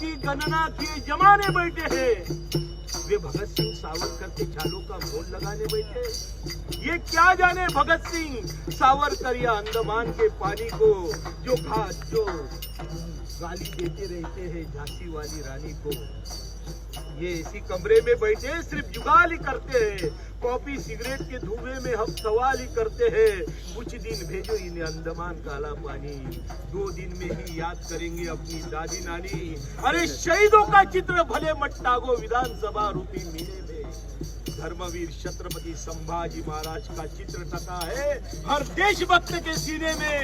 की गणना किए जमाने बैठे हैं। वे भगत सिंह सावरकर के चालों का मोल लगाने बैठे। ये क्या जाने भगत सिंह सावरकर या अंडमान के पानी को जो गाली देते रहते हैं झांसी वाली रानी को। ये इसी कमरे में बैठे सिर्फ जुगाल ही करते हैं, कॉफी सिगरेट के धुएं में हम सवाल ही करते हैं। कुछ दिन भेजो इन्हें अंडमान काला पानी, 2 दिन में ही याद करेंगे अपनी दादी नानी। अरे शहीदों का चित्र भले मत टागो विधानसभा रूपी मेले में। धर्मवीर छत्रपति संभाजी महाराज का चित्र टका है हर देशभक्त के सीने में।